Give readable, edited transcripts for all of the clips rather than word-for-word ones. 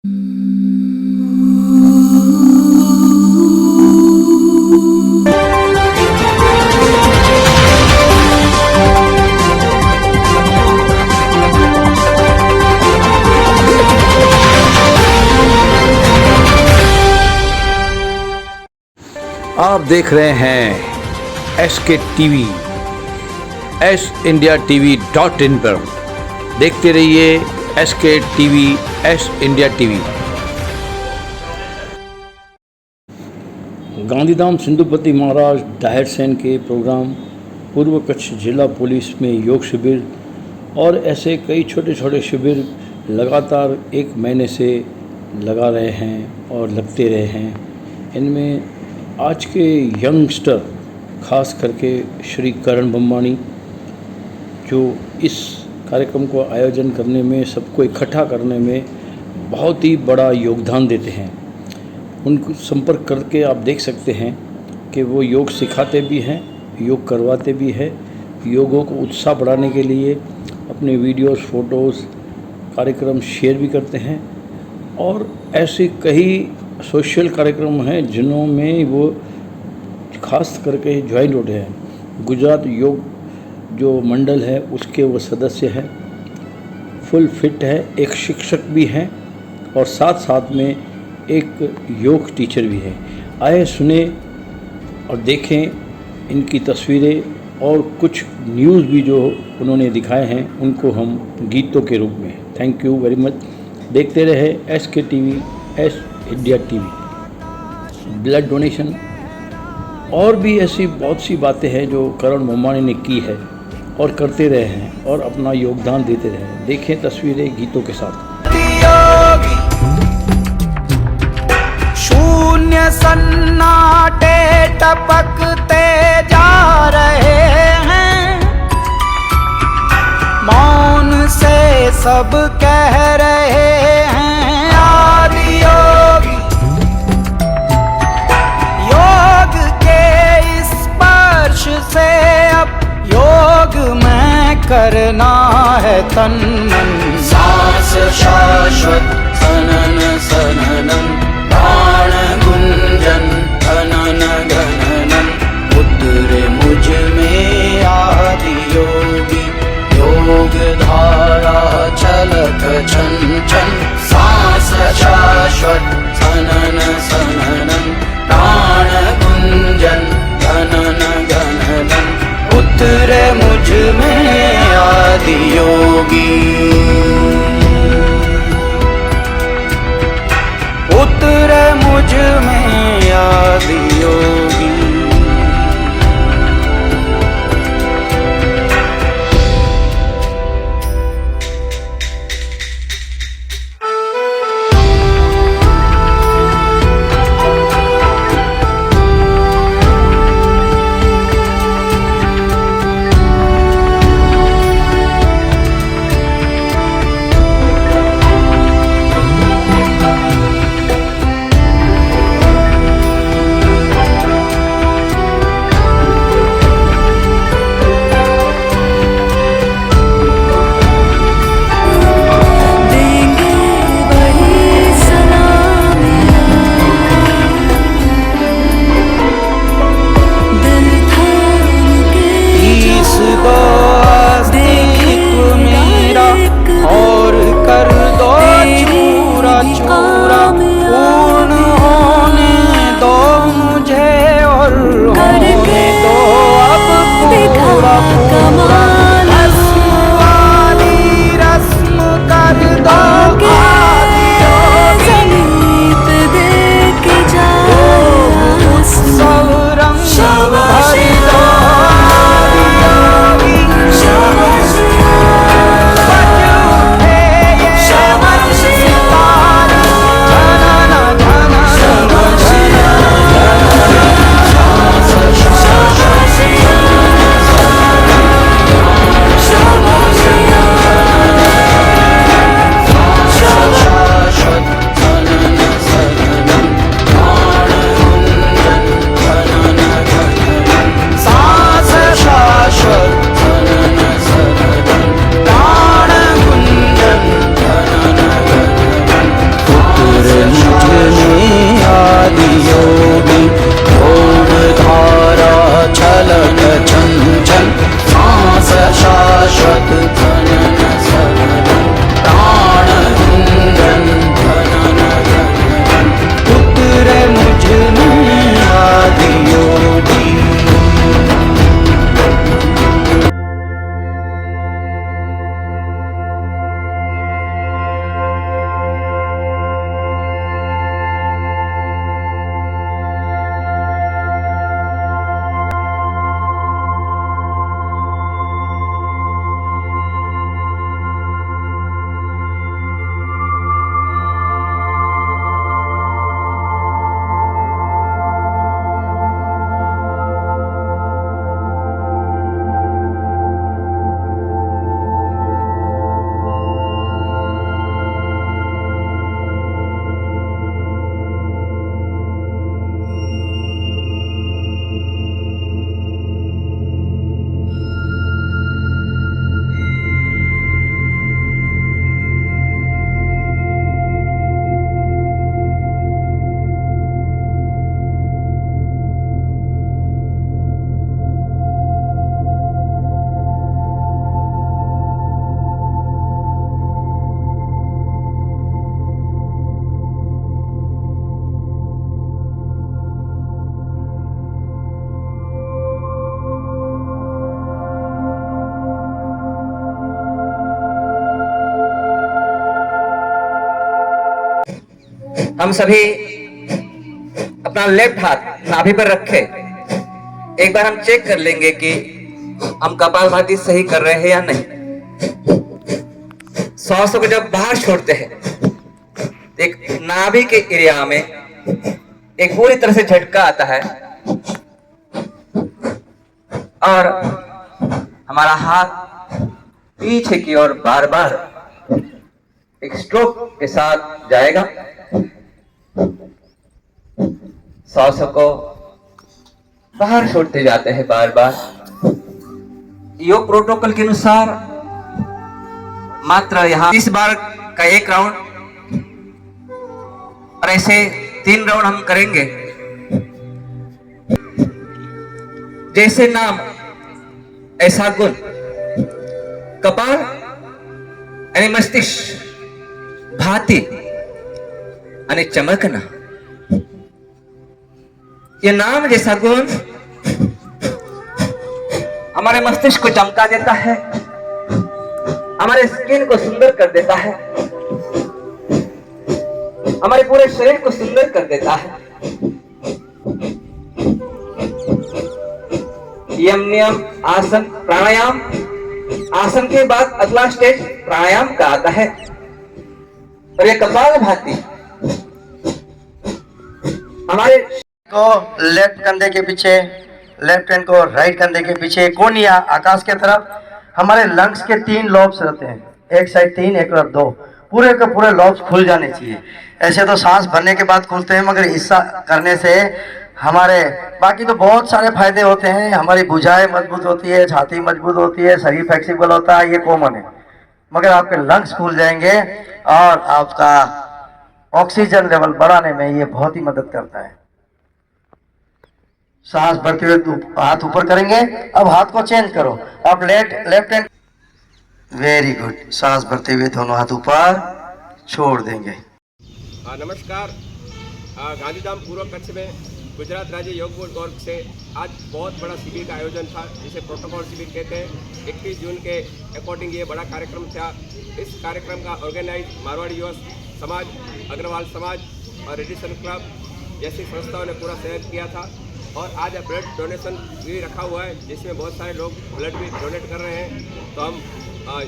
आप देख रहे हैं SK TV, SIndiaTV.in पर देखते रहिए SK TV, India TV। Gandhidham Sindhupati Maharaj डायर सेन के प्रोग्राम, पूर्व कच्छ जिला पुलिस में योग शिविर और ऐसे कई छोटे छोटे शिविर लगातार 1 महीने से लगा रहे हैं और लगते रहे हैं। इनमें आज के यंगस्टर, खास करके श्री करण बम्बानी, जो इस कार्यक्रम को आयोजन करने में, सबको इकट्ठा करने में बहुत ही बड़ा योगदान देते हैं। उनको संपर्क करके आप देख सकते हैं कि वो योग सिखाते भी हैं, योग करवाते भी हैं, योगों को उत्साह बढ़ाने के लिए अपने वीडियोस, फोटोज़, कार्यक्रम शेयर भी करते हैं। और ऐसे कई सोशल कार्यक्रम हैं जिनमें वो खास करके ज्वाइन होते हैं। गुजरात योग जो मंडल है उसके वो सदस्य हैं, फुल फिट है, एक शिक्षक भी हैं और साथ साथ में एक योग टीचर भी है। आए सुने और देखें इनकी तस्वीरें और कुछ न्यूज़ भी जो उन्होंने दिखाए हैं उनको हम गीतों के रूप में। Thank you very much. देखते रहे SK TV, India TV। Blood donation और भी ऐसी बहुत सी बातें हैं जो करण बम्बानी ने की है और करते रहे हैं और अपना योगदान देते रहे हैं। देखें तस्वीरें गीतों के साथ। शून्य सन्नाटे टपकते जा रहे हैं, मौन से सब कह रहे हैं आदि योगी। योग के इस स्पर्श से अब योग में करना है तन मन। सांस शाश्वत सनन सननम, प्राण गुंजन धनन गणनम। उतरे मुझ में आदि योगी, योग धारा छलक छन छन। सांस शाश्वत सनन सननम, प्राण गुंजन धनन गणनम। उतरे मुझ में आदि योगी, उतरे मुझ में आदि योगी। हम सभी अपना लेफ्ट हाथ नाभि पर रखे, एक बार हम चेक कर लेंगे कि हम कपालभाति सही कर रहे हैं या नहीं। सांसों को जब बाहर छोड़ते हैं, एक नाभि के एरिया में एक पूरी तरह से झटका आता है और हमारा हाथ पीछे की ओर बार बार एक स्ट्रोक के साथ जाएगा। सांसों को बाहर छोड़ते जाते हैं बार बार। योग प्रोटोकॉल के अनुसार मात्र यहां 30 बार का एक राउंड और ऐसे 3 राउंड हम करेंगे। जैसे नाम ऐसा गुण, कपाल यानी मस्तिष्क, भाती यानी चमकना। ये नाम जैसा गुण हमारे मस्तिष्क को चमका देता है, हमारे स्किन को सुंदर कर देता है, हमारे पूरे शरीर को सुंदर कर देता है। यम नियम आसन प्राणायाम, आसन के बाद अगला स्टेज प्राणायाम का आता है। और ये कपालभाति हमारे को लेफ्ट कंधे के पीछे, लेफ्ट हैंड को राइट कंधे के पीछे, कोनिया आकाश के तरफ। हमारे लंग्स के 3 लॉब्स रहते हैं, एक साइड 3, एक तरफ 2। पूरे के पूरे लॉब्स खुल जाने चाहिए। ऐसे तो सांस भरने के बाद खुलते हैं, मगर ऐसा करने से हमारे बाकी तो बहुत सारे फायदे होते हैं। हमारी भुजाएं मजबूत होती है, छाती मजबूत होती है, शरीर फ्लेक्सिबल होता है, ये कॉमन है। मगर आपके लंग्स खुल जाएंगे और आपका ऑक्सीजन लेवल बढ़ाने में ये बहुत ही मदद करता है। सांस भरते हुए हाथ ऊपर करेंगे। अब हाथ को चेंज करो, आप लेफ्ट हैंड, वेरी गुड। सांस भरते हुए दोनों हाथ ऊपर छोड़ देंगे। नमस्कार। गांधीधाम पूर्व कच्छ में गुजरात राज्य योग बोर्ड वर्ग से आज बहुत बड़ा शिविर का आयोजन था, जिसे प्रोटोकॉल शिविर कहते हैं। 31 जून के अकॉर्डिंग ये बड़ा कार्यक्रम था। इस कार्यक्रम का ऑर्गेनाइज मारवाड़ी युवा समाज, अग्रवाल समाज और रेडिसन क्लब जैसी संस्थाओं ने पूरा सहयोग किया था। और आज ब्लड डोनेशन भी रखा हुआ है, जिसमें बहुत सारे लोग ब्लड भी डोनेट कर रहे हैं। तो हम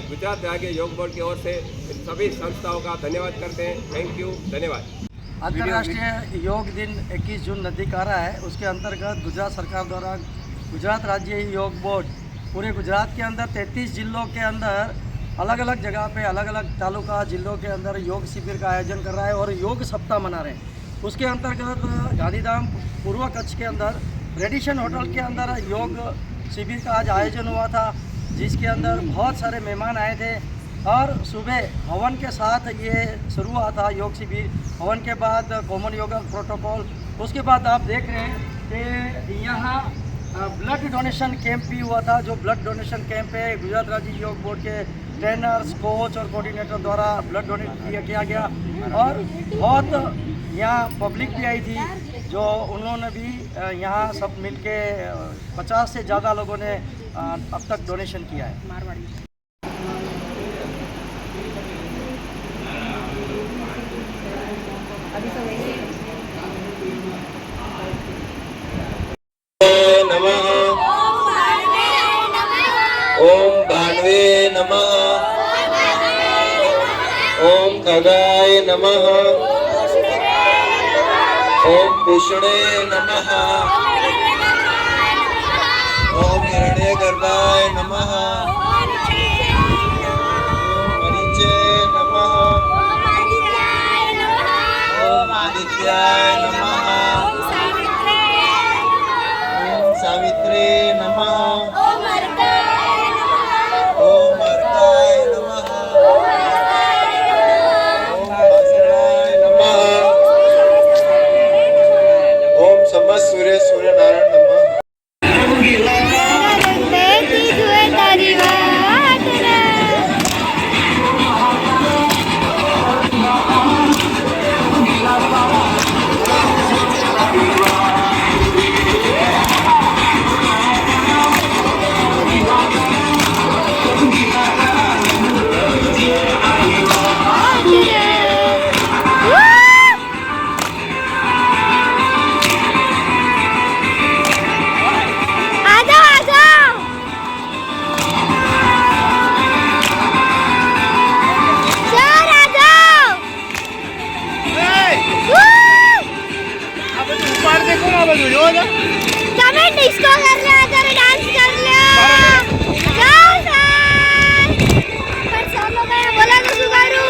गुजरात राज्य योग बोर्ड की ओर से इन सभी संस्थाओं का धन्यवाद करते हैं। थैंक यू, धन्यवाद। अंतर्राष्ट्रीय योग दिन 21 जून नज़दीक आ रहा है। उसके अंतर्गत गुजरात सरकार द्वारा गुजरात राज्य योग बोर्ड पूरे गुजरात के अंदर 33 जिलों के अंदर अलग अलग जगह पे, अलग अलग तालुका जिलों के अंदर योग शिविर का आयोजन कर रहा है और योग सप्ताह मना रहे हैं। उसके अंतर्गत गांधीधाम पूर्व कच्छ के अंदर रेडिसन होटल के अंदर योग शिविर का आज आयोजन हुआ था, जिसके अंदर बहुत सारे मेहमान आए थे। और सुबह हवन के साथ ये शुरू हुआ था योग शिविर। हवन के बाद कॉमन योगा प्रोटोकॉल, उसके बाद आप देख रहे हैं कि यहाँ ब्लड डोनेशन कैंप भी हुआ था। जो ब्लड डोनेशन कैंप है, गुजरात राज्य योग बोर्ड के ट्रेनर्स, कोच और कोऑर्डिनेटर द्वारा ब्लड डोनेट किया गया। और बहुत यहाँ पब्लिक भी आई थी, जो उन्होंने भी यहाँ सब मिलके 50 से ज़्यादा लोगों ने अब तक डोनेशन किया है। ओम भानवे नमः, ओम खगाय नमः, ओम पुष्णे नमः, ओम हिरण्यगर्भाय नमः, ओम मरीचे नमः, ओम आदित्याय नमः, ओम सावित्रे नमः, ओम अर्काय नमः, ओम भास्कराय नमः, ओम समस्त सूर्य सूर्यनारायण नमः। कमेंट इसको कर ले अगर डांस कर ले जाओ सर पर सब लोग हैं बोला तो सुगारू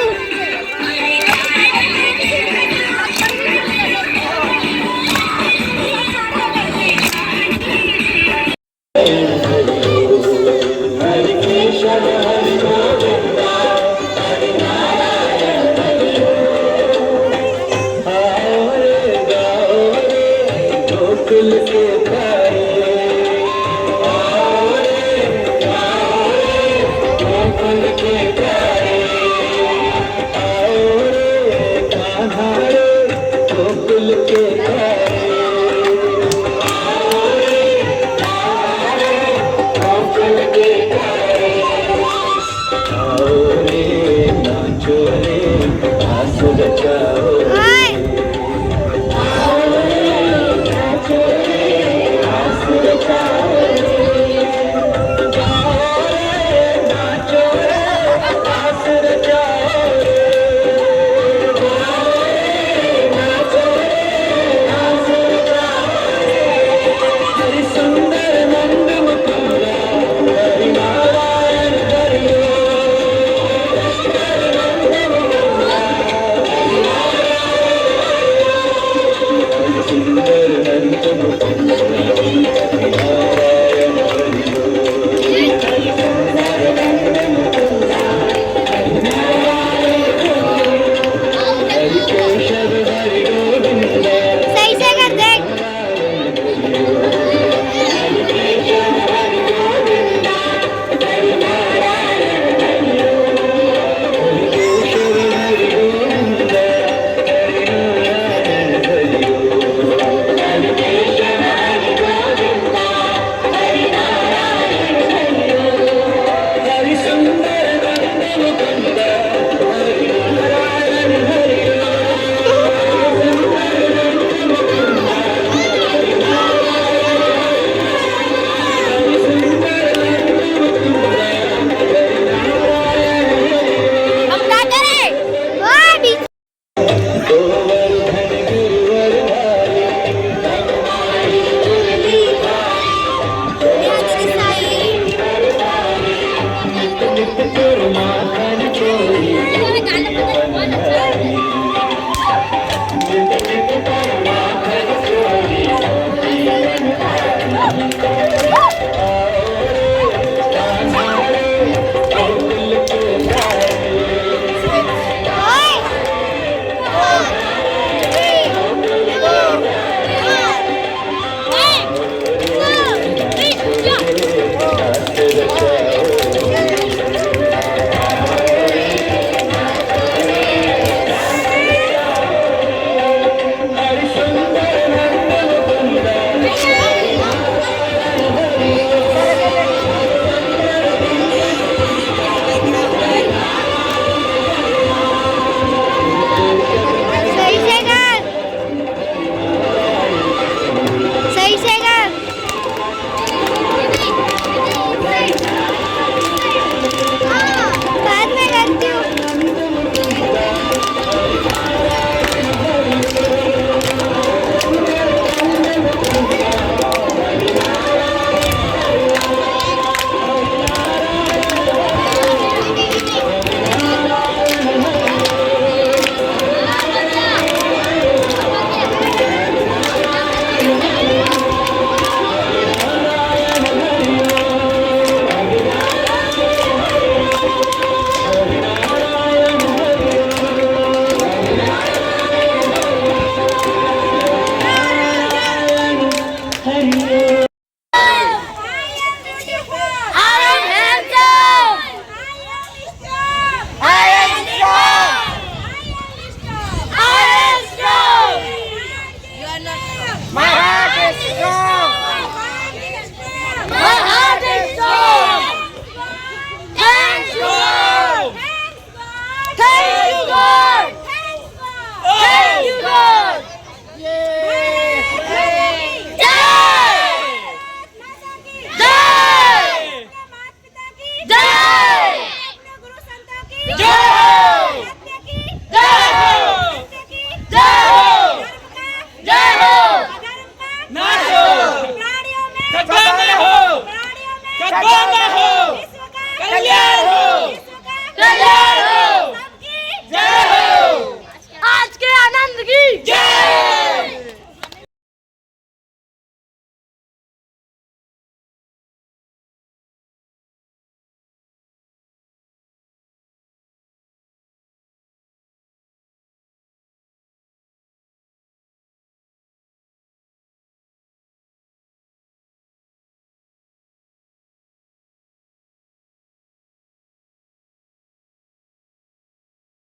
कल्याण